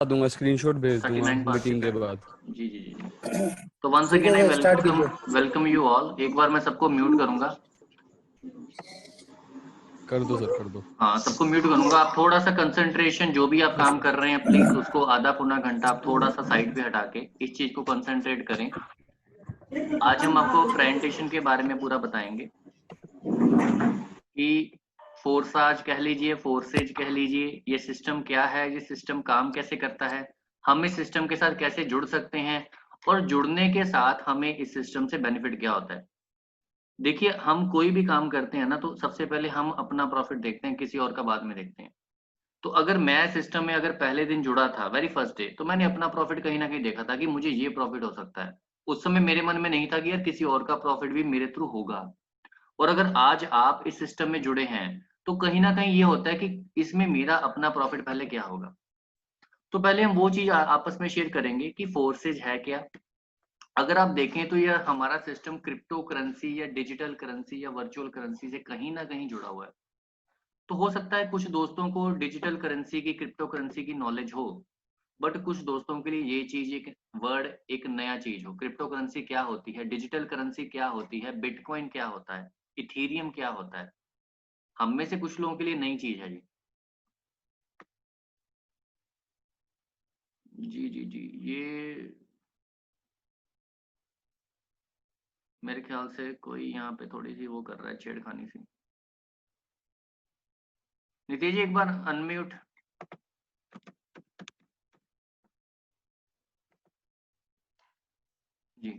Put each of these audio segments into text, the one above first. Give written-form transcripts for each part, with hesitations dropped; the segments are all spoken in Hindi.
दूंगा, स्क्रीनशॉट भेज दूंगा 39 मीटिंग के बाद। जी जी जी। तो once again I welcome you all. एक बार मैं सबको म्यूट करूंगा। कर दो सर, कर दो। हाँ, सबको म्यूट करूंगा। आप थोड़ा सा कंसंट्रेशन, जो भी आप काम कर रहे हैं प्लीज उसको आधा पौना घंटा आप थोड़ा सा साइड पे हटा के इस चीज को कंसंट्रेट करें। आज हम आपको प्रेजेंटेशन के बारे में पूरा बताएंगे कि फोर्साज कह लीजिए, फोर्सेज कह लीजिए, ये सिस्टम क्या है, ये सिस्टम काम कैसे करता है, हम इस सिस्टम के साथ कैसे जुड़ सकते हैं, और जुड़ने के साथ हमें इस सिस्टम से बेनिफिट क्या होता है। देखिए, हम कोई भी काम करते हैं ना, तो सबसे पहले हम अपना प्रॉफिट देखते हैं, किसी और का बाद में देखते हैं। तो अगर मैं सिस्टम में अगर पहले दिन जुड़ा था, वेरी फर्स्ट डे, तो मैंने अपना प्रॉफिट कहीं ना कहीं देखा था कि मुझे ये प्रॉफिट हो सकता है। उस समय मेरे मन में नहीं था कि यार किसी और का प्रॉफिट भी मेरे थ्रू होगा। और अगर आज आप इस सिस्टम में जुड़े हैं, तो कहीं ना कहीं ये होता है कि इसमें मेरा अपना प्रॉफिट पहले क्या होगा। तो पहले हम वो चीज आपस में शेयर करेंगे कि फोर्सेज है क्या। अगर आप देखें तो ये हमारा सिस्टम क्रिप्टो करेंसी या डिजिटल करेंसी या वर्चुअल करेंसी से कहीं ना कहीं जुड़ा हुआ है। तो हो सकता है कुछ दोस्तों को डिजिटल करेंसी की, क्रिप्टो करेंसी की नॉलेज हो, बट कुछ दोस्तों के लिए ये चीज एक वर्ड, एक नया चीज हो। क्रिप्टो करेंसी क्या होती है, डिजिटल करेंसी क्या होती है, बिटकॉइन क्या होता है, इथीरियम क्या होता है, हम में से कुछ लोगों के लिए नई चीज है जी जी जी। ये मेरे ख्याल से कोई यहाँ पे थोड़ी सी वो कर रहा है, छेड़खानी सी। नितिन जी एक बार अनम्यूट। जी,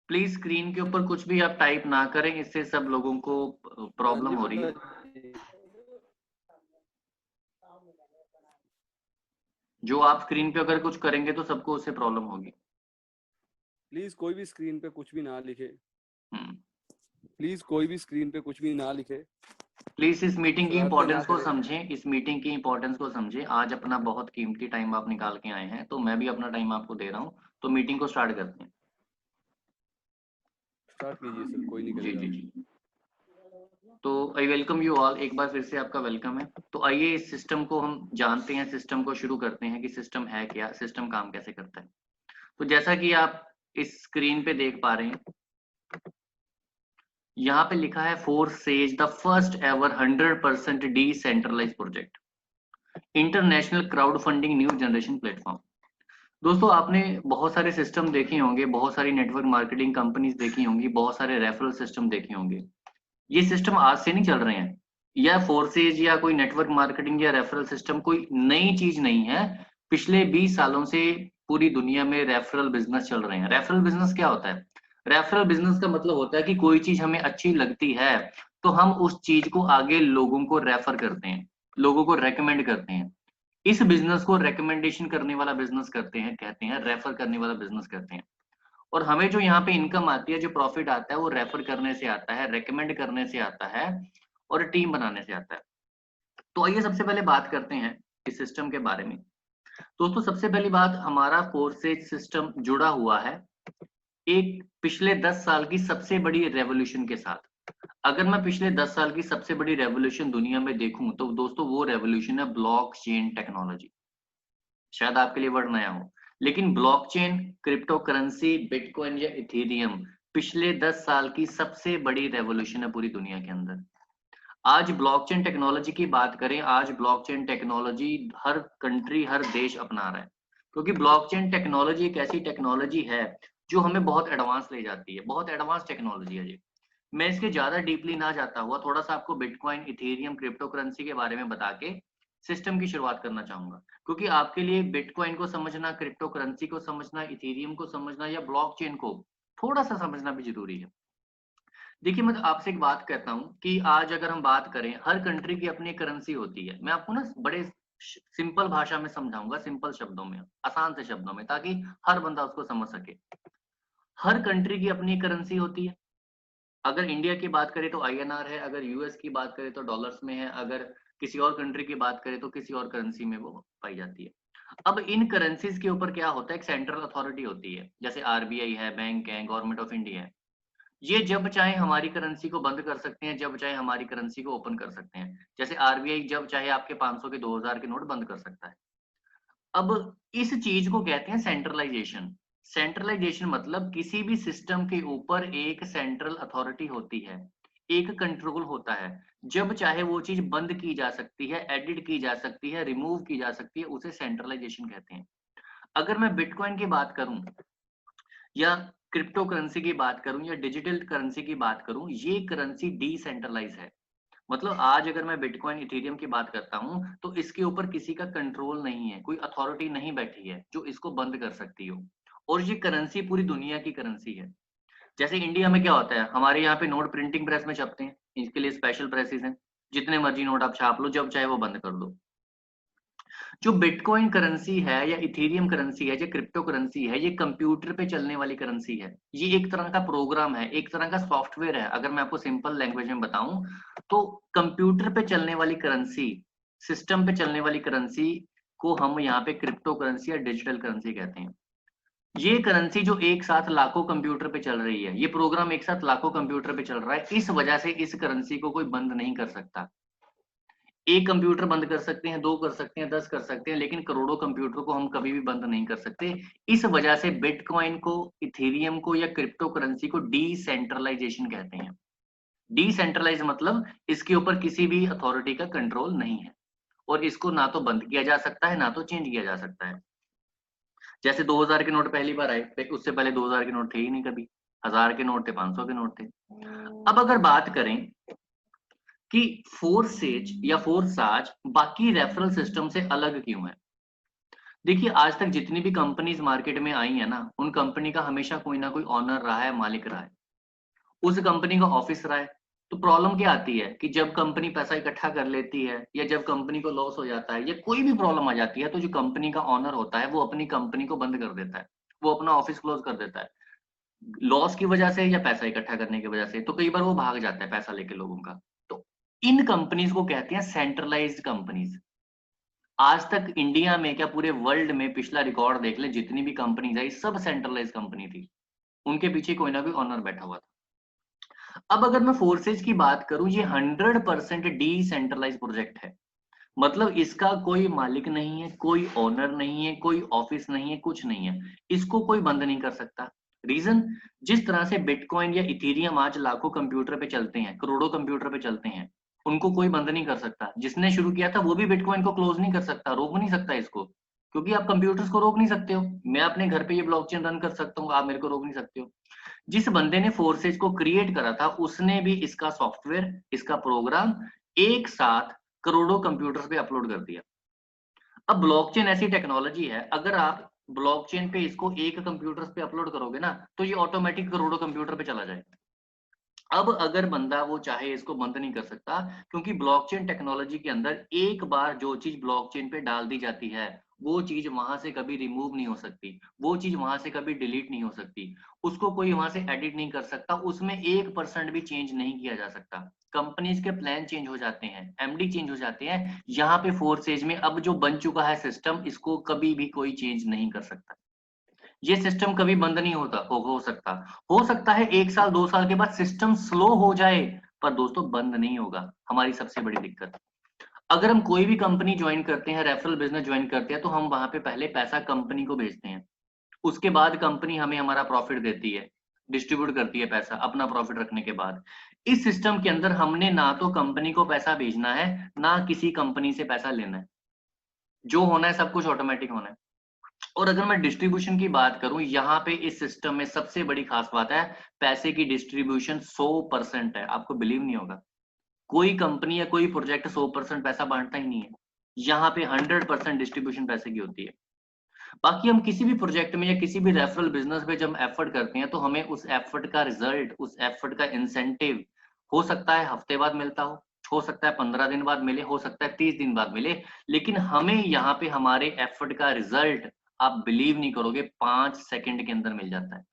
प्लीज स्क्रीन के ऊपर कुछ भी आप टाइप ना करें, इससे सब लोगों को प्रॉब्लम हो रही है। जो आप स्क्रीन पे अगर कुछ करेंगे तो सबको उससे प्रॉब्लम होगी। प्लीज कोई भी स्क्रीन पे कुछ भी ना लिखे। हम्म। प्लीज कोई भी स्क्रीन पे कुछ भी ना लिखे। प्लीज इस मीटिंग की शरारतें ना इंपॉर्टेंस को करें। समझें, इस मीटिंग की इंपॉर्टेंस को समझें। आज अपना बहुत कीमती टाइम आप निकाल के आए हैं, तो मैं भी अपना टाइम आपको दे रहा हूँ। तो मीटिंग को स्टार्ट करते हैं। स्टार्ट कीजिए सर, कोई नहीं जी करेगा। जी जी। तो आई वेलकम यू ऑल, एक बार फिर से आपका वेलकम है। तो आइए इस सिस्टम को हम जानते हैं, सिस्टम को शुरू करते हैं कि सिस्टम है क्या, सिस्टम काम कैसे करता है। तो जैसा कि आप इस स्क्रीन पे देख पा रहे हैं, यहाँ पे लिखा है Forsage the first ever 100% decentralised project, international crowd funding new generation platform. दोस्तों, आपने बहुत सारे सिस्टम देखे होंगे, बहुत सारी नेटवर्क मार्केटिंग कंपनीज देखी होंगी, बहुत सारे रेफरल सिस्टम देखे होंगे। ये सिस्टम आज से नहीं चल रहे हैं, या फोर्सेज या कोई नेटवर्क मार्केटिंग या रेफरल सिस्टम कोई नई चीज नहीं है। पिछले 20 सालों से पूरी दुनिया में रेफरल बिजनेस चल रहे हैं। रेफरल बिजनेस क्या होता है? रेफरल बिजनेस का मतलब होता है कि कोई चीज हमें अच्छी लगती है, तो हम उस चीज को आगे लोगों को रेफर करते हैं, लोगों को रेकमेंड करते हैं। इस बिजनेस को रेकमेंडेशन करने वाला बिजनेस करते हैं, कहते हैं रेफर करने वाला बिजनेस करते हैं। और हमें जो यहाँ पे इनकम आती है, जो प्रॉफिट आता है, वो रेफर करने से आता है, रेकमेंड करने से आता है, और टीम बनाने से आता है। तो आइए सबसे पहले बात करते हैं इस सिस्टम के बारे में। दोस्तों, सबसे पहली बात, हमारा फोर्सेज सिस्टम जुड़ा हुआ है एक पिछले 10 साल की सबसे बड़ी रेवोल्यूशन के साथ। अगर मैं पिछले 10 साल की सबसे बड़ी रेवोल्यूशन दुनिया में देखूं, तो दोस्तों वो रेवोल्यूशन है ब्लॉकचेन टेक्नोलॉजी। शायद आपके लिए वर्ड नया हो, लेकिन ब्लॉकचेन, क्रिप्टो करेंसी, बिटकॉइन या इथेरियम पिछले 10 साल की सबसे बड़ी रेवोल्यूशन है पूरी दुनिया के अंदर। आज ब्लॉकचेन टेक्नोलॉजी की बात करें, आज ब्लॉकचेन टेक्नोलॉजी हर कंट्री, हर देश अपना रहा है, क्योंकि ब्लॉकचेन टेक्नोलॉजी एक ऐसी टेक्नोलॉजी है जो हमें बहुत एडवांस ले जाती है, बहुत एडवांस टेक्नोलॉजी है जी। मैं इसके ज्यादा डीपली ना जाता हुआ थोड़ा सा आपको बिटकॉइन, इथेरियम, क्रिप्टो करेंसी के बारे में बता के सिस्टम की शुरुआत करना चाहूंगा, क्योंकि आपके लिए बिटकॉइन को समझना, क्रिप्टो करेंसी को समझना, इथेरियम को समझना या ब्लॉकचेन को थोड़ा सा समझना भी जरूरी है। देखिए, मैं आपसे एक बात कहता हूं कि आज अगर हम बात करें, हर कंट्री की अपनी करेंसी होती है। मैं आपको ना बड़े सिंपल भाषा में समझाऊंगा, सिंपल शब्दों में, आसान से शब्दों में, ताकि हर बंदा उसको समझ सके। हर कंट्री की अपनी करेंसी होती है। अगर इंडिया की बात करें तो आईएनआर है, अगर यूएस की बात करें तो डॉलर्स में है, अगर किसी और कंट्री की बात करें तो किसी और करेंसी में वो पाई जाती है। अब इन करेंसीज के ऊपर क्या होता है, एक सेंट्रल अथॉरिटी होती है, जैसे आरबीआई है, बैंक है, गवर्नमेंट ऑफ इंडिया है। ये जब चाहे हमारी करेंसी को बंद कर सकते हैं, जब चाहे हमारी करेंसी को ओपन कर सकते हैं। जैसे आरबीआई जब चाहे आपके 500 के, 2000 के नोट बंद कर सकता है। अब इस चीज को कहते हैं सेंट्रलाइजेशन। सेंट्रलाइजेशन मतलब किसी भी सिस्टम के ऊपर एक सेंट्रल अथॉरिटी होती है, एक कंट्रोल होता है, जब चाहे वो चीज बंद की जा सकती है, एडिट की जा सकती है, रिमूव की जा सकती है, उसे सेंट्रलाइजेशन कहते हैं। अगर मैं बिटकॉइन की बात करूं या क्रिप्टो करेंसी की बात करूं या डिजिटल करेंसी की बात करूं, ये करेंसी डिसेंट्रलाइज है। मतलब आज अगर मैं बिटकॉइन इथेरियम की बात करता हूं तो इसके ऊपर किसी का कंट्रोल नहीं है, कोई अथॉरिटी नहीं बैठी है जो इसको बंद कर सकती हो, और ये करेंसी पूरी दुनिया की करेंसी है। जैसे इंडिया में क्या होता है, हमारे यहाँ पे नोट प्रिंटिंग प्रेस में छपते हैं, इसके लिए स्पेशल प्रेसेस हैं, जितने मर्जी नोट आप छाप लो, जब चाहे वो बंद कर दो। जो बिटकॉइन करेंसी है या इथेरियम करेंसी है या क्रिप्टो करेंसी है, ये कंप्यूटर पे चलने वाली करेंसी है। ये एक तरह का प्रोग्राम है, एक तरह का सॉफ्टवेयर है। अगर मैं आपको सिंपल लैंग्वेज में बताऊं तो कंप्यूटर पे चलने वाली करेंसी, सिस्टम पे चलने वाली करेंसी को हम यहाँ पे क्रिप्टो करेंसी या डिजिटल करेंसी कहते हैं। ये करेंसी जो एक साथ लाखों कंप्यूटर पे चल रही है, ये प्रोग्राम एक साथ लाखों कंप्यूटर पे चल रहा है, इस वजह से इस करेंसी को कोई बंद नहीं कर सकता। एक कंप्यूटर बंद कर सकते हैं, 2 कर सकते हैं, 10 कर सकते हैं, लेकिन करोड़ों कंप्यूटर को हम कभी भी बंद नहीं कर सकते। इस वजह से बिटकॉइन को, इथेरियम को या क्रिप्टो करेंसी को डिसेंट्रलाइजेशन कहते हैं। डिसेंट्रलाइज मतलब इसके ऊपर किसी भी अथॉरिटी का कंट्रोल नहीं है, और इसको ना तो बंद किया जा सकता है ना तो चेंज किया जा सकता है। जैसे 2000 के नोट पहली बार आए, उससे पहले 2000 के नोट थे ही नहीं कभी, 1000 के नोट थे, 500 के नोट थे। अब अगर बात करें कि फोर्सेज या फोर्साज बाकी रेफरल सिस्टम से अलग क्यों है। देखिए, आज तक जितनी भी कंपनीज मार्केट में आई है ना, उन कंपनी का हमेशा कोई ना कोई ऑनर रहा है, मालिक रहा है, उस कंपनी का ऑफिस रहा है। तो प्रॉब्लम क्या आती है कि जब कंपनी पैसा इकट्ठा कर लेती है या जब कंपनी को लॉस हो जाता है या कोई भी प्रॉब्लम आ जाती है, तो जो कंपनी का ऑनर होता है वो अपनी कंपनी को बंद कर देता है, वो अपना ऑफिस क्लोज कर देता है, लॉस की वजह से या पैसा इकट्ठा करने की वजह से। तो कई बार वो भाग जाता है पैसा लेके लोगों का। तो इन कंपनीज को कहते हैं सेंट्रलाइज्ड कंपनीज। आज तक इंडिया में क्या पूरे वर्ल्ड में पिछला रिकॉर्ड देख ले, जितनी भी कंपनीज आई सब सेंट्रलाइज कंपनी थी, उनके पीछे कोई ना कोई ऑनर बैठा हुआ था। अब अगर मैं फोर्सेज की बात करूं, ये 100% डिसेंट्रलाइज प्रोजेक्ट है। मतलब इसका कोई मालिक नहीं है, कोई ओनर नहीं है, कोई ऑफिस नहीं है, कुछ नहीं है, इसको कोई बंद नहीं कर सकता। रीजन, जिस तरह से बिटकॉइन या इथेरियम आज लाखों कंप्यूटर पे चलते हैं, करोड़ों कंप्यूटर पे चलते हैं, उनको कोई बंद नहीं कर सकता। जिसने शुरू किया था वो भी बिटकॉइन को क्लोज नहीं कर सकता, रोक नहीं सकता इसको, क्योंकि आप कंप्यूटर्स को रोक नहीं सकते हो। मैं अपने घर पे ये ब्लॉकचेन रन कर सकता हूँ, आप मेरे को रोक नहीं सकते हो। जिस बंदे ने फोर्सेज को क्रिएट करा था, उसने भी इसका सॉफ्टवेयर, इसका प्रोग्राम एक साथ करोड़ों कंप्यूटर्स पे अपलोड कर दिया। अब ब्लॉकचेन ऐसी टेक्नोलॉजी है, अगर आप ब्लॉकचेन पे इसको एक कंप्यूटर पे अपलोड करोगे ना, तो ये ऑटोमेटिक करोड़ों कंप्यूटर पे चला जाएगा। अब अगर बंदा वो चाहे इसको बंद नहीं कर सकता, क्योंकि ब्लॉकचेन टेक्नोलॉजी के अंदर एक बार जो चीज ब्लॉकचेन पे डाल दी जाती है, वो चीज वहां से कभी रिमूव नहीं हो सकती, वो चीज वहां से कभी डिलीट नहीं हो सकती, उसको कोई वहां से एडिट नहीं कर सकता, उसमें 1% भी चेंज नहीं किया जा सकता। कंपनीज के प्लान चेंज हो जाते हैं, एमडी चेंज हो जाते हैं, यहाँ पे फोर्सेज में अब जो बन चुका है सिस्टम, इसको कभी भी कोई चेंज नहीं कर सकता। ये सिस्टम कभी बंद नहीं होता, हो सकता, हो सकता है 1 साल 2 साल के बाद सिस्टम स्लो हो जाए, पर दोस्तों बंद नहीं होगा। हमारी सबसे बड़ी दिक्कत, अगर हम कोई भी कंपनी ज्वाइन करते हैं, रेफरल बिजनेस ज्वाइन करते हैं, तो हम वहां पे पहले पैसा कंपनी को भेजते हैं, उसके बाद कंपनी हमें हमारा प्रॉफिट देती है, डिस्ट्रीब्यूट करती है पैसा अपना प्रॉफिट रखने के बाद। इस सिस्टम के अंदर हमने ना तो कंपनी को पैसा भेजना है, ना किसी कंपनी से पैसा लेना है, जो होना है सब कुछ ऑटोमेटिक होना है। और अगर मैं डिस्ट्रीब्यूशन की बात करूं, यहाँ पे इस सिस्टम में सबसे बड़ी खास बात है, पैसे की डिस्ट्रीब्यूशन 100% है। आपको बिलीव नहीं होगा, कोई कंपनी या कोई प्रोजेक्ट 100% पैसा बांटता ही नहीं है, यहाँ पे 100% डिस्ट्रीब्यूशन पैसे की होती है। बाकी हम किसी भी प्रोजेक्ट में या किसी भी रेफरल बिजनेस में जब एफर्ट करते हैं, तो हमें उस एफर्ट का रिजल्ट, उस एफर्ट का इंसेंटिव हो सकता है हफ्ते बाद मिलता हो सकता है 15 दिन बाद मिले, हो सकता है 30 दिन बाद मिले, लेकिन हमें यहाँ पे हमारे एफर्ट का रिजल्ट, आप बिलीव नहीं करोगे, 5 सेकंड के अंदर मिल जाता है।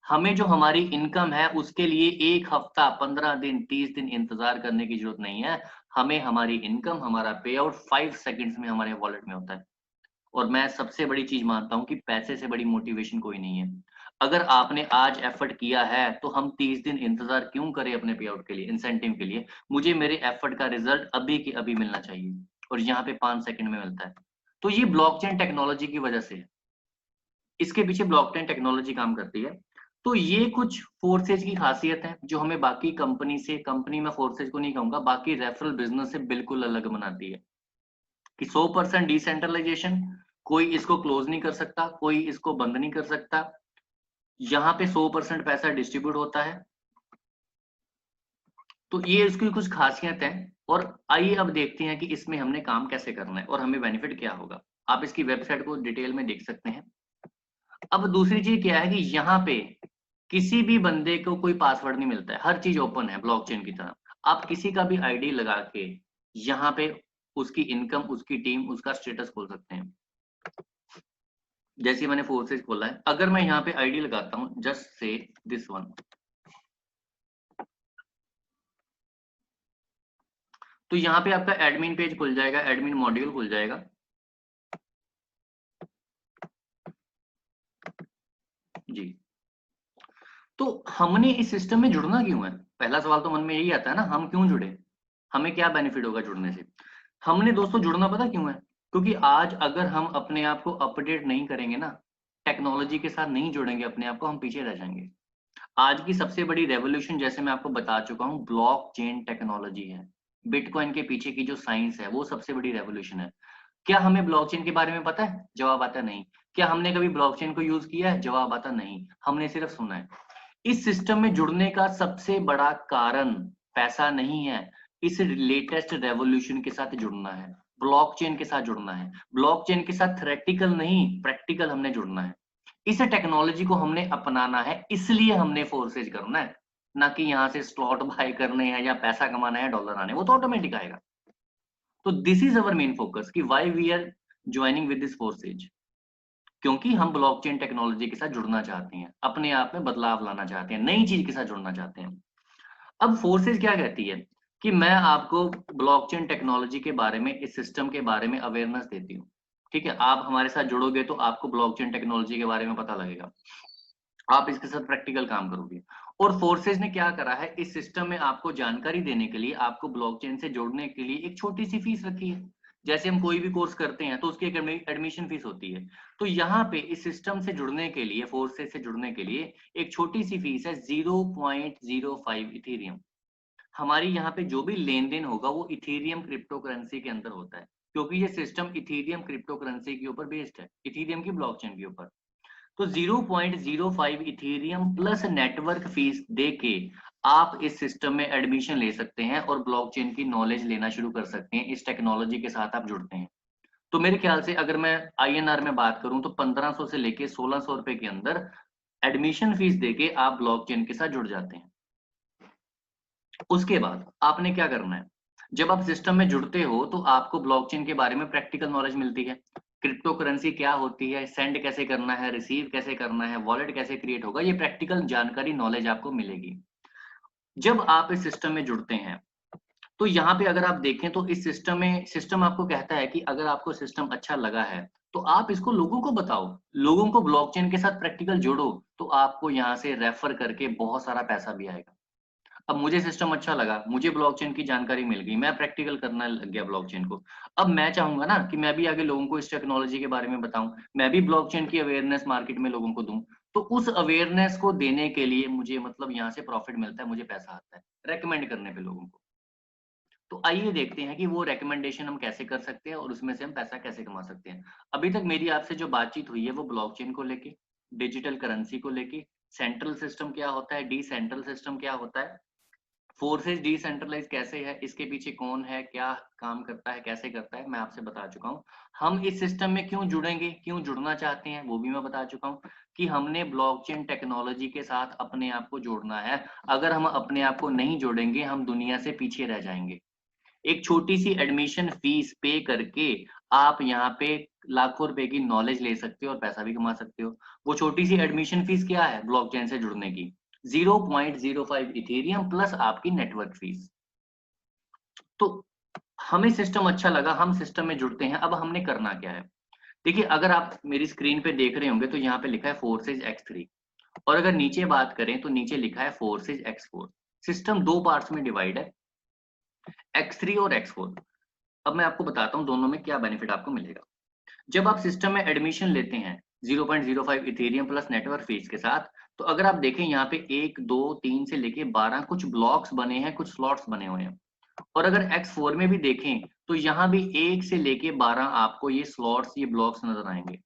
हमें जो हमारी इनकम है उसके लिए 1 हफ्ता, 15 दिन, 30 दिन इंतजार करने की जरूरत नहीं है। हमें हमारी इनकम, हमारा पे आउट 5 सेकंड्स में हमारे वॉलेट में होता है। और मैं सबसे बड़ी चीज मानता हूं कि पैसे से बड़ी मोटिवेशन कोई नहीं है। अगर आपने आज एफर्ट किया है, तो हम 30 दिन इंतजार क्यों करें अपने पे आउट के लिए, इंसेंटिव के लिए। मुझे मेरे एफर्ट का रिजल्ट अभी के अभी मिलना चाहिए, और यहाँ पे 5 सेकंड में मिलता है। तो ये ब्लॉकचेन टेक्नोलॉजी की वजह से है, इसके पीछे ब्लॉकचेन टेक्नोलॉजी काम करती है। तो ये कुछ फोर्सेज की खासियत है जो हमें बाकी कंपनी से, कंपनी में फोर्सेज को नहीं कहूंगा, बाकी रेफरल बिजनेस से बिल्कुल अलग बनाती है कि 100% डिसेंट्रलाइजेशन, कोई इसको क्लोज नहीं कर सकता, कोई इसको बंद नहीं कर सकता, यहाँ पे 100% पैसा डिस्ट्रीब्यूट होता है। तो ये इसकी कुछ खासियत है। और आइए अब देखते हैं कि इसमें हमने काम कैसे करना है और हमें बेनिफिट क्या होगा। आप इसकी वेबसाइट को डिटेल में देख सकते हैं। अब दूसरी चीज क्या है कि यहाँ पे किसी भी बंदे को कोई पासवर्ड नहीं मिलता है, हर चीज ओपन है ब्लॉकचेन की तरह। आप किसी का भी आईडी लगा के यहाँ पे उसकी इनकम, उसकी टीम, उसका स्टेटस खोल सकते हैं। जैसे मैंने फोर्सेज खोला है, अगर मैं यहाँ पे आईडी लगाता हूँ जस्ट से दिस वन, तो यहाँ पे आपका एडमिन पेज खुल जाएगा, एडमिन मॉड्यूल खुल जाएगा। जी, तो हमने इस सिस्टम में जुड़ना क्यों है? पहला सवाल तो मन में यही आता है ना, हम क्यों जुड़े, हमें क्या बेनिफिट होगा जुड़ने से। हमने दोस्तों जुड़ना पता क्यों है? क्योंकि आज अगर हम अपने आप को अपडेट नहीं करेंगे ना, टेक्नोलॉजी के साथ नहीं जोड़ेंगे अपने आप को, हम पीछे रह जाएंगे। आज की सबसे बड़ी रेवोल्यूशन, जैसे मैं आपको बता चुका हूँ, ब्लॉकचेन टेक्नोलॉजी है। बिटकॉइन के पीछे की जो साइंस है वो सबसे बड़ी रेवोल्यूशन है। क्या हमें ब्लॉकचेन के बारे में पता है? जवाब आता नहीं। क्या हमने कभी ब्लॉकचेन को यूज किया है? जवाब आता नहीं, हमने सिर्फ सुना है। इस सिस्टम में जुड़ने का सबसे बड़ा कारण पैसा नहीं है, इस लेटेस्ट रेवोल्यूशन के साथ जुड़ना है, ब्लॉकचेन के साथ जुड़ना है। ब्लॉकचेन के साथ थ्योरेटिकल नहीं, प्रैक्टिकल हमने जुड़ना है। इस टेक्नोलॉजी को हमने अपनाना है, इसलिए हमने फोर्सेज करना है, ना कि यहाँ से स्लॉट बाय करने हैं या पैसा कमाना है, डॉलर आने, वो तो ऑटोमेटिक आएगा। तो this is our main focus कि why we are joining with this Forsage, क्योंकि हम ब्लॉकचेन टेक्नोलॉजी के साथ जुड़ना चाहते हैं, अपने आप में बदलाव लाना चाहते हैं, नई चीज के साथ जुड़ना चाहते हैं। अब फोर्सेज क्या कहती है कि मैं आपको ब्लॉकचेन टेक्नोलॉजी के बारे में, इस सिस्टम के बारे में अवेयरनेस देती हूँ। ठीक है, आप हमारे साथ जुड़ोगे तो आपको ब्लॉकचेन टेक्नोलॉजी के बारे में पता लगेगा, आप इसके साथ प्रैक्टिकल काम करोगे। और फोर्सेज ने क्या करा है, इस सिस्टम में आपको जानकारी देने के लिए, आपको ब्लॉकचेन से जोड़ने के लिए एक छोटी सी फीस रखी है। जैसे हम कोई भी कोर्स करते हैं तो उसकी एक एडमिशन फीस होती है। तो यहाँ पे इस सिस्टम से जुड़ने के लिए, फोर्सेज से जुड़ने के लिए एक छोटी सी फीस है 0.05 इथेरियम। हमारी यहाँ पे जो भी लेन देन होगा वो इथेरियम क्रिप्टो करेंसी के अंदर होता है, क्योंकि ये सिस्टम इथेरियम क्रिप्टो करेंसी के ऊपर बेस्ड है, इथेरियम की ब्लॉकचेन के ऊपर। तो 0.05 इथेरियम प्लस नेटवर्क फीस देके आप इस सिस्टम में एडमिशन ले सकते हैं और ब्लॉकचेन की नॉलेज लेना शुरू कर सकते हैं। इस टेक्नोलॉजी के साथ आप जुड़ते हैं तो मेरे ख्याल से अगर मैं INR में बात करूं तो 1500 से लेके 1600 रुपए के अंदर एडमिशन फीस देके आप ब्लॉकचेन के साथ जुड़ जाते हैं। उसके बाद आपने क्या करना है, जब आप सिस्टम में जुड़ते हो तो आपको ब्लॉकचेन के बारे में प्रैक्टिकल नॉलेज मिलती है। क्रिप्टो करेंसी क्या होती है, सेंड कैसे करना है, रिसीव कैसे करना है, वॉलेट कैसे क्रिएट होगा, ये प्रैक्टिकल जानकारी, नॉलेज आपको मिलेगी जब आप इस सिस्टम में जुड़ते हैं। तो यहाँ पे अगर आप देखें तो इस सिस्टम में, सिस्टम आपको कहता है कि अगर आपको सिस्टम अच्छा लगा है तो आप इसको लोगों को बताओ, लोगों को ब्लॉकचेन के साथ प्रैक्टिकल जोड़ो, तो आपको यहाँ से रेफर करके बहुत सारा पैसा भी आएगा। अब मुझे सिस्टम अच्छा लगा, मुझे ब्लॉकचेन की जानकारी मिल गई, मैं प्रैक्टिकल करना लग गया ब्लॉकचेन को। अब मैं चाहूंगा ना कि मैं भी आगे लोगों को इस टेक्नोलॉजी के बारे में बताऊं, मैं भी ब्लॉकचेन की अवेयरनेस मार्केट में लोगों को दूं। तो उस अवेयरनेस को देने के लिए मुझे मतलब यहाँ से प्रॉफिट मिलता है, मुझे पैसा आता है रेकमेंड करने पे लोगों को। तो आइए देखते हैं कि वो रेकमेंडेशन हम कैसे कर सकते हैं और उसमें से हम पैसा कैसे कमा सकते हैं। अभी तक मेरी आपसे जो बातचीत हुई है वो ब्लॉकचेन को लेके, डिजिटल करेंसी को लेके, सेंट्रल सिस्टम क्या होता है, डिसेंट्रल सिस्टम क्या होता है, फोर्सेज डिसेंट्रलाइज कैसे है, इसके पीछे कौन है, क्या काम करता है, कैसे करता है, मैं आपसे बता चुका हूँ। हम इस सिस्टम में क्यों जुड़ेंगे, क्यों जुड़ना चाहते हैं, वो भी मैं बता चुका हूँ कि हमने ब्लॉकचेन टेक्नोलॉजी के साथ अपने आप को जोड़ना है। अगर हम अपने आप को नहीं जोड़ेंगे हम दुनिया से पीछे रह जाएंगे। एक छोटी सी एडमिशन फीस पे करके आप यहाँ पे लाखों रुपए की नॉलेज ले सकते हो और पैसा भी कमा सकते हो। वो छोटी सी एडमिशन फीस क्या है ब्लॉकचेन से जुड़ने की? 0.05 इथेरियम प्लस आपकी नेटवर्क फीस। तो हमें सिस्टम अच्छा लगा, हम सिस्टम में जुड़ते हैं। अब हमने करना क्या है, देखिए अगर आप मेरी स्क्रीन पे देख रहे होंगे तो यहाँ पे लिखा है फोर्सेज X3, और अगर नीचे बात करें तो नीचे लिखा है फोर्सेज X4। सिस्टम दो पार्ट्स में डिवाइड है, X3 और X4। अब मैं आपको बताता हूँ दोनों में क्या बेनिफिट आपको मिलेगा। जब आप सिस्टम में एडमिशन लेते हैं 0.05 इथेरियम प्लस नेटवर्क फीस के साथ, तो अगर आप देखें यहाँ पे 1 2 3 से लेके 12 कुछ ब्लॉक्स बने हैं, कुछ स्लॉट्स बने हुए हैं। और अगर X4 में भी देखें तो यहाँ भी 1 से लेके 12 आपको ये स्लॉट्स, ये ब्लॉक्स नजर आएंगे।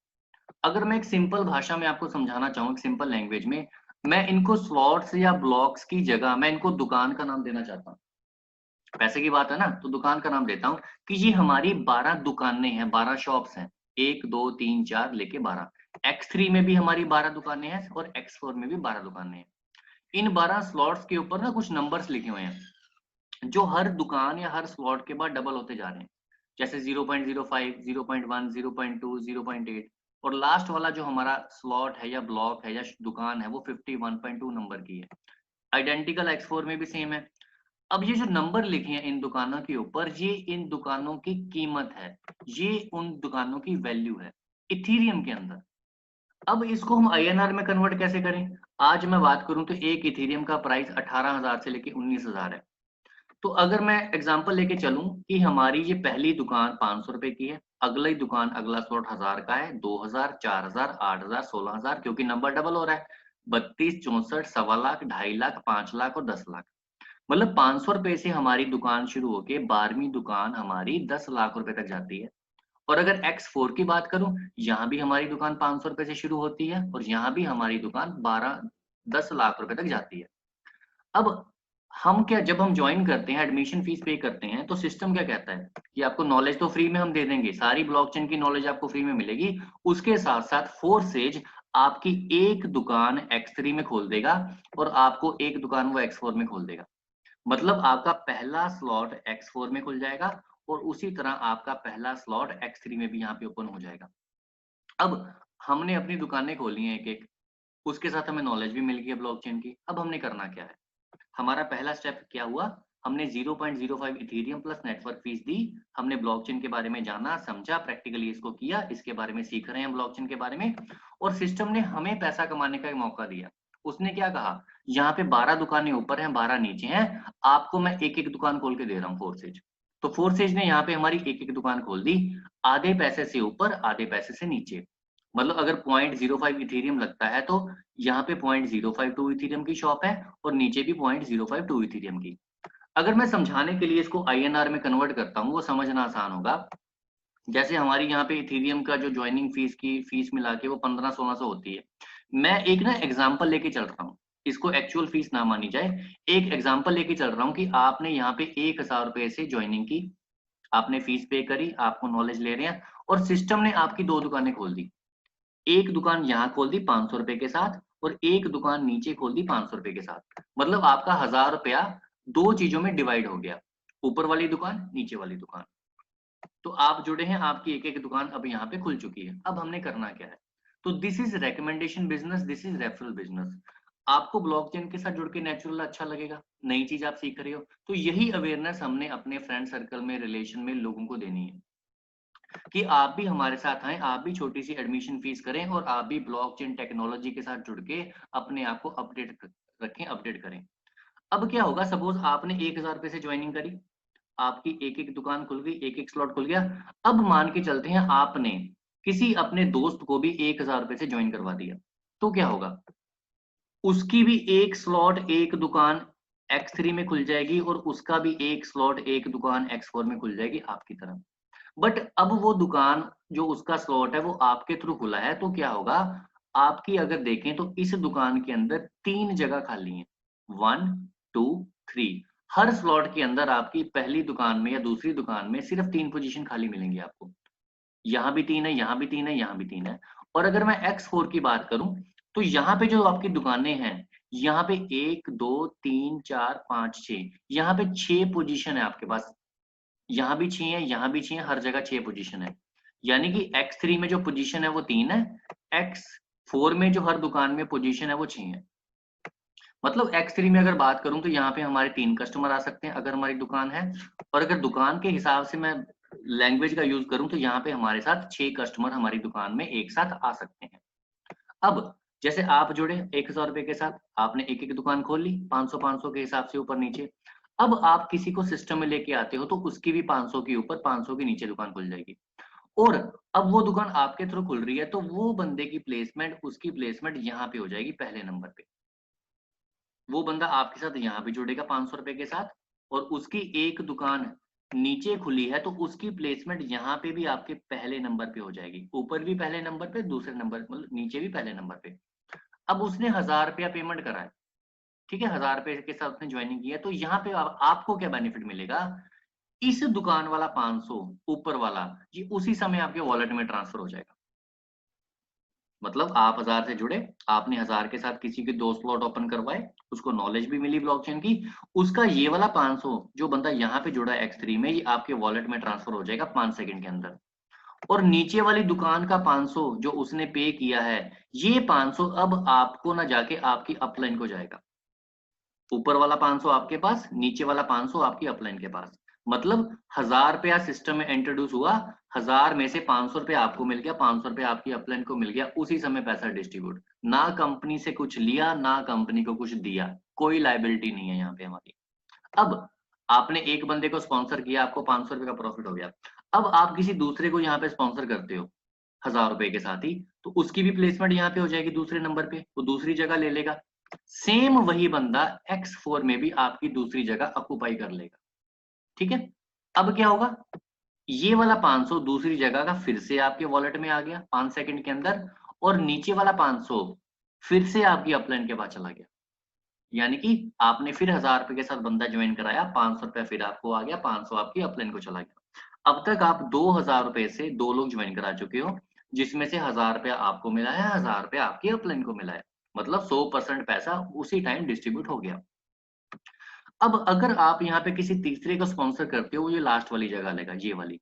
अगर मैं एक सिंपल भाषा में आपको समझाना चाहूँ, एक सिंपल लैंग्वेज में, मैं इनको स्लॉट्स या ब्लॉक्स की जगह मैं इनको दुकान का नाम देना चाहता हूँ। पैसे की बात है ना, तो दुकान का नाम देता हूँ कि ये हमारी 12 दुकानें हैं, 12 शॉप्स हैं, 1 2 3 4 लेके 12। X3 में भी हमारी 12 दुकानें हैं और X4 में भी 12 दुकानें हैं। इन 12 स्लॉट्स के ऊपर ना कुछ नंबर्स लिखे हुए हैं जो हर दुकान या हर स्लॉट के बाद डबल होते जा रहे हैं, जैसे 0.05 0.1 0.2 0.8, और लास्ट वाला जो हमारा स्लॉट है या ब्लॉक है या दुकान है वो 51.2 नंबर की है। आइडेंटिकल X4 में भी सेम है। अब ये जो नंबर लिखे हैं इन दुकानों के ऊपर, ये इन दुकानों की कीमत है, ये उन दुकानों की वैल्यू है इथीरियम के अंदर। अब इसको हम INR में कन्वर्ट कैसे करें? आज मैं बात करूं तो एक इथीरियम का प्राइस 18,000 से लेके 19,000 है। तो अगर मैं एग्जांपल लेके चलूं कि हमारी ये पहली दुकान 500 रुपए की है, अगली दुकान अगला स्लॉट 1000 का है, 2000 4000 8000 16000, क्योंकि नंबर डबल हो रहा है, 32 64 सवा लाख 2.5 लाख 5 लाख और 10 लाख। मतलब 500 रुपए से हमारी दुकान शुरू होके 12वीं दुकान हमारी 10 लाख रुपए तक जाती है। और अगर X4 की बात करूं, यहाँ भी हमारी दुकान 500 रुपए से शुरू होती है और यहाँ भी हमारी दुकान 10 लाख रुपए तक जाती है। अब हम क्या, जब हम ज्वाइन करते हैं, एडमिशन फीस पे करते हैं, तो सिस्टम क्या कहता है कि आपको नॉलेज तो फ्री में हम दे देंगे, सारी ब्लॉकचेन की नॉलेज आपको फ्री में मिलेगी, उसके साथ साथ फोर्सेज आपकी एक दुकान X3 में खोल देगा और आपको एक दुकान वो X4 में खोल देगा। मतलब आपका पहला स्लॉट X4 में खुल जाएगा और उसी तरह आपका पहला स्लॉट X3 में भी यहाँ पे ओपन हो जाएगा। अब हमने अपनी दुकानें खोली हैं एक एक, उसके साथ हमें नॉलेज भी मिल गई है ब्लॉकचेन की। अब हमने करना क्या है? हमारा पहला स्टेप क्या हुआ? हमने 0.05 इथेरियम प्लस नेटवर्क फीस दी, हमने ब्लॉकचेन के बारे में जाना समझा, प्रैक्टिकली इसको किया, इसके बारे में सीख रहे हैं ब्लॉकचेन के बारे में, और सिस्टम ने हमें पैसा कमाने का एक मौका दिया। उसने क्या कहा, यहाँ पे 12 दुकानें ऊपर हैं 12 नीचे हैं, आपको मैं एक एक दुकान खोल के दे रहा हूँ फोर्सेज। तो फोर्सेज ने यहाँ पे हमारी एक एक दुकान खोल दी, आधे पैसे से ऊपर आधे पैसे से नीचे। मतलब अगर 0.05 इथेरियम लगता है तो यहाँ पे 0.052 इथेरियम की शॉप है और नीचे भी 0.052 इथेरियम की। अगर मैं समझाने के लिए इसको INR में कन्वर्ट करता हूँ, वो समझना आसान होगा। जैसे हमारी यहाँ पे इथेरियम का जो ज्वाइनिंग फीस की फीस मिला के वो 1500-1600 होती है। मैं एक ना एग्जाम्पल लेके चल रहा हूँ, इसको एक्चुअल फीस ना मानी जाए, एक एग्जाम्पल लेके चल रहा हूँ कि आपने यहाँ पे 1000 रुपए से ज्वाइनिंग की, आपने फीस पे करी, आपको नॉलेज ले रहे हैं, और सिस्टम ने आपकी 2 दुकानें खोल दी। एक दुकान यहाँ खोल दी 500 रुपए के साथ और एक दुकान नीचे खोल दी 500 रुपए के साथ। मतलब आपका 1000 रुपया 2 चीजों में डिवाइड हो गया, ऊपर वाली दुकान नीचे वाली दुकान। तो आप जुड़े हैं, आपकी एक एक दुकान अब यहाँ पे खुल चुकी है। अब हमने करना क्या है? तो this is recommendation business, this is referral business. आपको ब्लॉकचेन के साथ जुड़ के नेचुरल अच्छा लगेगा, नई चीज आप सीख रहे हो, तो यही अवेयरनेस हमने अपने फ्रेंड सर्कल में, रिलेशन में लोगों को देनी है कि आप भी हमारे साथ आए, आप भी छोटी सी एडमिशन फीस करें और आप भी ब्लॉकचेन टेक्नोलॉजी के साथ जुड़ के अपने आप को अपडेट रखें, अपडेट करें। अब क्या होगा, सपोज आपने 1000 रुपए से ज्वाइनिंग करी, आपकी एक एक दुकान खुल गई, एक एक स्लॉट खुल गया। अब मान के चलते हैं आपने किसी अपने दोस्त को भी 1000 रुपए से ज्वाइन करवा दिया, तो क्या होगा, उसकी भी एक स्लॉट एक दुकान X3 में खुल जाएगी और उसका भी एक स्लॉट एक दुकान X4 में खुल जाएगी आपकी तरह। बट अब वो दुकान जो उसका स्लॉट है वो आपके थ्रू खुला है, तो क्या होगा, आपकी अगर देखें तो इस दुकान के अंदर 3 जगह खाली है, 1 2 3। हर स्लॉट के अंदर आपकी पहली दुकान में या दूसरी दुकान में सिर्फ 3 पोजीशन खाली मिलेंगी आपको। यहाँ भी 3 है, यहाँ भी 3 है, यहाँ भी 3 है। और अगर मैं X4 की बात करूं तो यहाँ पे जो आपकी दुकानें हैं, यहाँ पे 1 2 3 4 5 6, यहाँ पे 6 पोजीशन है आपके पास। यहाँ भी 6 है, यहाँ भी 6 है, हर जगह 6 पोजीशन है। यानी कि X3 में जो पोजीशन है वो 3 है, X4 में जो हर दुकान में पोजीशन है वो 6 है। मतलब X3 में अगर बात करूं तो यहाँ पे हमारे 3 कस्टमर आ सकते हैं अगर हमारी दुकान है, और अगर दुकान के हिसाब से मैं लैंग्वेज का यूज करूं तो यहाँ पे हमारे साथ 6 कस्टमर हमारी दुकान में एक साथ आ सकते हैं। अब जैसे आप जुड़े 1000 रुपए के साथ, आपने एक एक दुकान खोल ली 500 के हिसाब से ऊपर नीचे। अब आप किसी को सिस्टम में लेके आते हो तो उसकी भी 500 के ऊपर 500 के नीचे दुकान खुल जाएगी। और अब वो दुकान आपके थ्रू खुल रही है, तो वो बंदे की प्लेसमेंट, उसकी प्लेसमेंट यहाँ पे हो जाएगी पहले नंबर पे। वो बंदा आपके साथ यहाँ पे जुड़ेगा 500 रुपए के साथ, और उसकी एक दुकान नीचे खुली है तो उसकी प्लेसमेंट यहाँ पे भी आपके पहले नंबर पे हो जाएगी, ऊपर भी पहले नंबर पे, दूसरे नंबर मतलब नीचे भी पहले नंबर पे। अब उसने 1000 रुपया पेमेंट करा है, ठीक है, 1000 रुपए के साथ उसने ज्वाइनिंग की है, तो यहाँ पे आपको क्या बेनिफिट मिलेगा, इस दुकान वाला 500 ऊपर वाला ये उसी समय आपके वॉलेट में ट्रांसफर हो जाएगा। मतलब आप 1000 से जुड़े, आपने 1000 के साथ किसी के 2 स्लॉट ओपन करवाए, उसको नॉलेज भी मिली ब्लॉकचेन की, उसका ये वाला 500 जो बंदा यहाँ पे जुड़ा है X3 में, ये आपके वॉलेट में ट्रांसफर हो जाएगा 5 सेकंड के अंदर। और नीचे वाली दुकान का 500 जो उसने पे किया है, ये 500 अब आपको ना जाके आपकी अपलाइन को जाएगा। ऊपर वाला 500 आपके पास, नीचे वाला 500 आपकी अपलाइन के पास। मतलब 1000 रुपया सिस्टम में इंट्रोड्यूस हुआ, 1000 में से 500 रुपया आपको मिल गया, 500 रुपया आपकी अपलाइन को मिल गया, उसी समय पैसा डिस्ट्रीब्यूट। ना कंपनी से कुछ लिया, ना कंपनी को कुछ दिया, कोई लायबिलिटी नहीं है यहाँ पे हमारी। अब आपने एक बंदे को स्पॉन्सर किया, आपको 500 रुपए का प्रॉफिट हो गया। अब आप किसी दूसरे को यहाँ पे स्पॉन्सर करते हो 1000 रुपए के साथ ही, तो उसकी भी प्लेसमेंट यहाँ पे हो जाएगी दूसरे नंबर पे, वो दूसरी जगह ले लेगा। सेम वही बंदा X4 में भी आपकी दूसरी जगह ऑक्युपाई कर लेगा, ठीक है। अब क्या होगा, ये वाला 500 दूसरी जगह का फिर से आपके वॉलेट में आ गया 5 सेकंड के अंदर, और नीचे वाला 500 फिर से आपकी अपलाइन के पास चला गया। यानी कि आपने फिर 1000 रुपए के साथ बंदा ज्वाइन कराया, 500 रुपया फिर आपको आ गया, 500 आपकी अपलाइन को चला गया। अब तक आप 2000 रुपए से 2 लोग ज्वाइन करा चुके हो, जिसमें से 1000 रुपया आपको मिला है, 1000 रुपया आपकी अपलाइन को मिला है। मतलब 100% पैसा उसी टाइम डिस्ट्रीब्यूट हो गया। अब अगर आप यहाँ पे किसी तीसरे को स्पॉन्सर करते हो, ये लास्ट वाली जगह लेगा, ये वाली।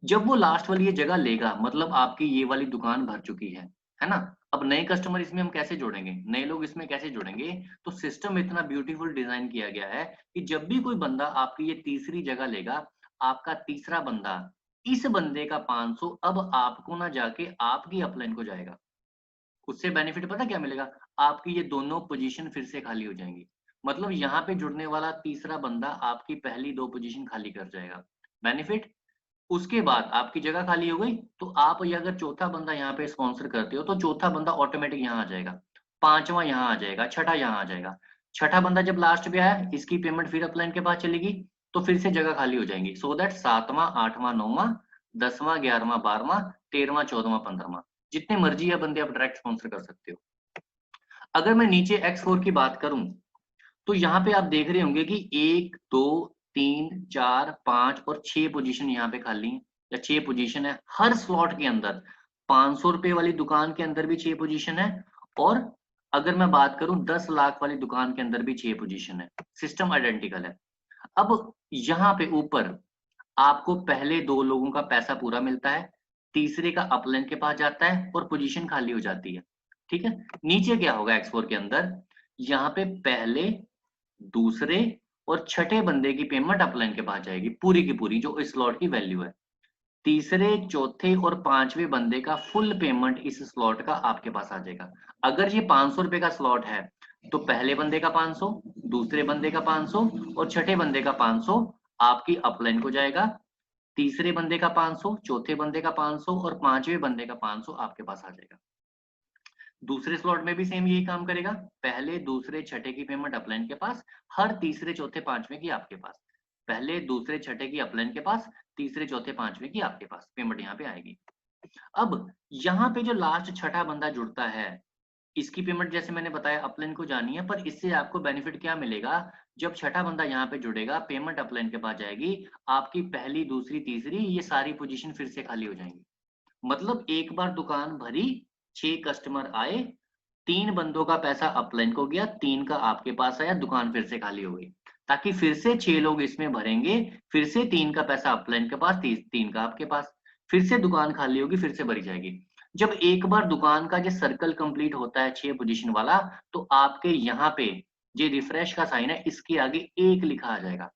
जब वो लास्ट वाली ये जगह लेगा, मतलब आपकी ये वाली दुकान भर चुकी है ना। अब नए कस्टमर इसमें हम कैसे जोड़ेंगे, नए लोग इसमें कैसे जोड़ेंगे, तो सिस्टम इतना ब्यूटीफुल डिजाइन किया गया है कि जब भी कोई बंदा आपकी ये तीसरी जगह लेगा, आपका तीसरा बंदा, इस बंदे का 500 अब आपको ना जाके आपकी अपलाइन को जाएगा। उससे बेनिफिट पता क्या मिलेगा, आपकी ये दोनों पोजीशन फिर से खाली हो जाएंगी। मतलब यहाँ पे जुड़ने वाला तीसरा बंदा आपकी पहली 2 पोजीशन खाली कर जाएगा। बेनिफिट, उसके बाद आपकी जगह खाली हो गई, तो आप ये अगर चौथा बंदा यहाँ पे स्पॉन्सर करते हो, तो चौथा बंदा ऑटोमेटिक यहाँ आ जाएगा, पांचवा यहाँ आ जाएगा, छठा यहाँ आ जाएगा। छठा बंदा जब लास्ट पे आया, इसकी पेमेंट फिर अपलाइन के पास चलेगी, तो फिर से जगह खाली हो जाएंगी। सो दैट 7वां 8वां 9वां 10वां 11वां 12वां 13वां 14वां 15वां जितने मर्जी है बंदे आप डायरेक्ट स्पॉन्सर कर सकते हो। अगर मैं नीचे X4 की बात करूं, तो यहाँ पे आप देख रहे होंगे कि 1 2 3 4 5 और 6 पोजीशन यहाँ पे खाली है, या 6 पोजीशन है हर स्लॉट के अंदर। 500 रुपए वाली दुकान के अंदर भी 6 पोजीशन है, और अगर मैं बात करूं 10 लाख वाली दुकान के अंदर भी 6 पोजीशन है। सिस्टम आइडेंटिकल है। अब यहाँ पे ऊपर आपको पहले 2 लोगों का पैसा पूरा मिलता है, तीसरे का अपलाइन के पास जाता है और पोजीशन खाली हो जाती है, ठीक है। नीचे क्या होगा X4 के अंदर, यहाँ पे पहले, दूसरे और छठे बंदे की पेमेंट अपलाइन के पास जाएगी पूरी की पूरी, जो इस स्लॉट की वैल्यू है। तीसरे, चौथे और पांचवें बंदे का फुल पेमेंट इस स्लॉट का आपके पास आ जाएगा। अगर ये 500 रुपए का स्लॉट है, तो पहले बंदे का 500, दूसरे बंदे का 500 और छठे बंदे का 500 आपकी अपलाइन को जाएगा। तीसरे बंदे का 500, चौथे बंदे का 500 और पांचवें बंदे का 500 आपके पास आ जाएगा। दूसरे स्लॉट में भी सेम यही काम करेगा, पहले, दूसरे, छठे की पेमेंट अपलाइन के पास, हर तीसरे, चौथे, पांचवें की आपके पास। पहले, दूसरे, छठे की अपलाइन के पास, तीसरे, चौथे, पांचवें की आपके पास पेमेंट यहाँ पे आएगी। अब यहाँ पे जो लास्ट छठा बंदा जुड़ता है, इसकी पेमेंट जैसे मैंने बताया अपलाइन को जानी है, पर इससे आपको बेनिफिट क्या मिलेगा, जब छठा बंदा यहाँ पे जुड़ेगा, पेमेंट अपलाइन के पास जाएगी, आपकी पहली, दूसरी, तीसरी ये सारी पोजीशन फिर से खाली हो जाएंगी। मतलब एक बार दुकान भरी, 6 कस्टमर आए, 3 बंदों का पैसा अपलाइन को गया, 3 का आपके पास आया, दुकान फिर से खाली हो गई। ताकि फिर से 6 लोग इसमें भरेंगे, फिर से 3 का पैसा अपलाइन के पास, 3 का आपके पास, फिर से दुकान खाली होगी, फिर से भरी जाएगी। जब एक बार दुकान का जो सर्कल कंप्लीट होता है 6 पोजीशन वाला, तो आपके यहाँ पे ये रिफ्रेश का साइन है, इसके आगे 1 लिखा आ जाएगा।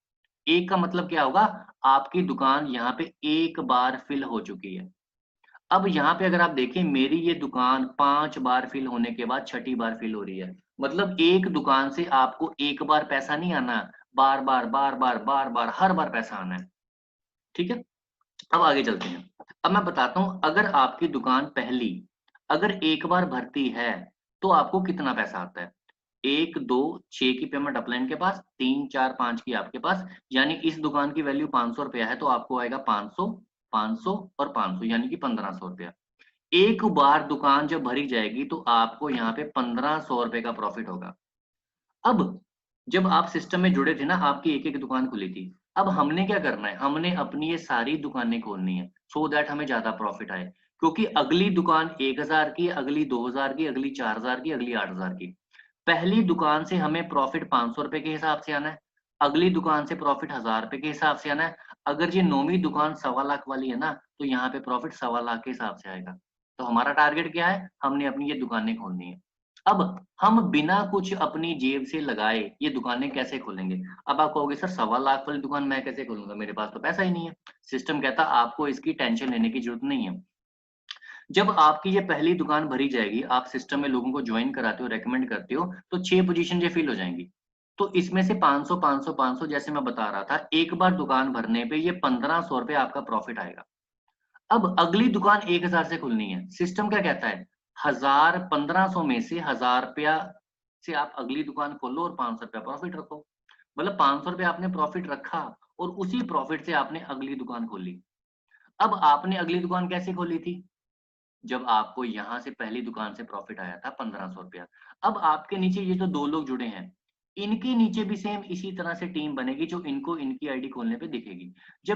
1 का मतलब क्या होगा, आपकी दुकान यहाँ पे एक बार फिल हो चुकी है। अब यहाँ पे अगर आप देखें, मेरी ये दुकान 5 बार फिल होने के बाद छठी बार फिल हो रही है। मतलब एक दुकान से आपको एक बार पैसा नहीं आना, बार बार हर बार पैसा आना है, ठीक है। अब आगे चलते हैं। अब मैं बताता हूं, अगर आपकी दुकान पहली अगर एक बार भरती है तो आपको कितना पैसा आता है। 1 2 6 की पेमेंट अपलाइन के पास, 3 4 5 की आपके पास, यानी इस दुकान की वैल्यू 500 रुपया है तो आपको आएगा 500 500 और 500 यानी कि 1500 रुपया। एक बार दुकान जब भरी जाएगी तो आपको यहाँ पे 1500 रुपए का प्रॉफिट होगा। अब जब आप सिस्टम में जुड़े थे ना, आपकी एक-एक दुकान खुली थी। अब हमने क्या करना है, हमने अपनी ये सारी दुकानें खोलनी है सो दैट हमें ज़्यादा प्रॉफिट आए। क्योंकि अगली दुकान 1000 की, अगली 2000 की, अगली 4000 की, अगली 8000 की। पहली दुकान से हमें प्रॉफिट 500 रुपए के हिसाब से आना है, अगली दुकान से प्रॉफिट 1000 रुपए के हिसाब से आना है। अगर ये 9वीं दुकान 1.25 लाख वाली है ना, तो यहाँ पे प्रॉफिट 1.25 लाख के हिसाब से आएगा। तो हमारा टारगेट क्या है, हमने अपनी ये दुकानें खोलनी है। अब हम बिना कुछ अपनी जेब से लगाए ये दुकानें कैसे खोलेंगे। अब आप कहोगे सर 1.25 लाख वाली दुकान मैं कैसे खोलूंगा, मेरे पास तो पैसा ही नहीं है। सिस्टम कहता आपको इसकी टेंशन लेने की जरूरत नहीं है। जब आपकी ये पहली दुकान भरी जाएगी, आप सिस्टम में लोगों को ज्वाइन कराते हो, रेकमेंड करते हो, तो 6 पोजीशन ये फिल हो जाएंगी। तो इसमें से 500 500 500 जैसे मैं बता रहा था, एक बार दुकान भरने पे ये 1500 रुपए आपका प्रॉफिट आएगा। अब अगली दुकान 1000 से खुलनी है। सिस्टम क्या कहता है, 1000 1500 में से 1000 रुपया से आप अगली दुकान खोलो और 500 रुपया प्रॉफिट रखो। मतलब 500 रुपया आपने प्रॉफिट रखा और उसी प्रॉफिट से आपने अगली दुकान खोली। अब आपने अगली दुकान कैसे खोली थी, जब आपको यहाँ से पहली दुकान से प्रॉफिट आया था 1500 रुपया। अब आपके नीचे ये जो 2 लोग जुड़े हैं, इनके नीचे भी सेम इसी तरह से टीम बनेगी जो इनको इनकी आईडी खोलने पे दिखेगी। जब